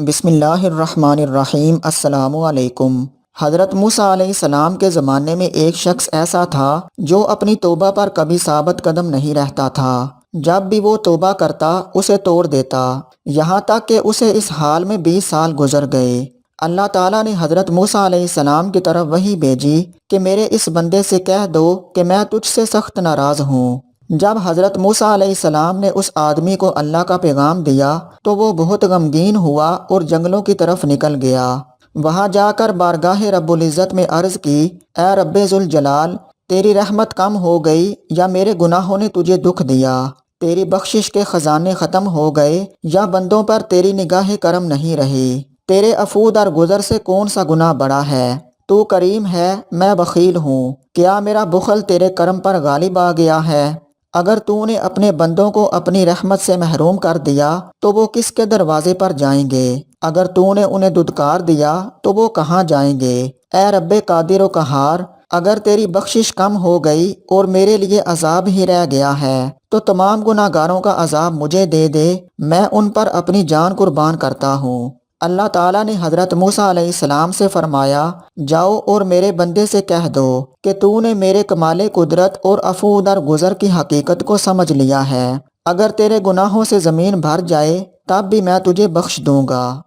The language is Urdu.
بسم اللہ الرحمن الرحیم۔ السلام علیکم۔ حضرت موسیٰ علیہ السلام کے زمانے میں ایک شخص ایسا تھا جو اپنی توبہ پر کبھی ثابت قدم نہیں رہتا تھا۔ جب بھی وہ توبہ کرتا اسے توڑ دیتا، یہاں تک کہ اسے اس حال میں 20 سال گزر گئے۔ اللہ تعالیٰ نے حضرت موسیٰ علیہ السلام کی طرف وحی بھیجی کہ میرے اس بندے سے کہہ دو کہ میں تجھ سے سخت ناراض ہوں۔ جب حضرت موسیٰ علیہ السلام نے اس آدمی کو اللہ کا پیغام دیا تو وہ بہت غمگین ہوا اور جنگلوں کی طرف نکل گیا۔ وہاں جا کر بارگاہ رب العزت میں عرض کی، اے رب ذوالجلال، تیری رحمت کم ہو گئی یا میرے گناہوں نے تجھے دکھ دیا؟ تیری بخشش کے خزانے ختم ہو گئے یا بندوں پر تیری نگاہ کرم نہیں رہی؟ تیرے عفو در گزر سے کون سا گناہ بڑا ہے؟ تو کریم ہے، میں بخیل ہوں۔ کیا میرا بخل تیرے کرم پر غالب آ گیا ہے؟ اگر تو نے اپنے بندوں کو اپنی رحمت سے محروم کر دیا تو وہ کس کے دروازے پر جائیں گے؟ اگر تو نے انہیں دھتکار دیا تو وہ کہاں جائیں گے؟ اے رب قادر و قہار، اگر تیری بخشش کم ہو گئی اور میرے لیے عذاب ہی رہ گیا ہے تو تمام گناہ گاروں کا عذاب مجھے دے دے، میں ان پر اپنی جان قربان کرتا ہوں۔ اللہ تعالیٰ نے حضرت موسیٰ علیہ السلام سے فرمایا، جاؤ اور میرے بندے سے کہہ دو کہ تو نے میرے کمال قدرت اور عفو در گزر کی حقیقت کو سمجھ لیا ہے۔ اگر تیرے گناہوں سے زمین بھر جائے تب بھی میں تجھے بخش دوں گا۔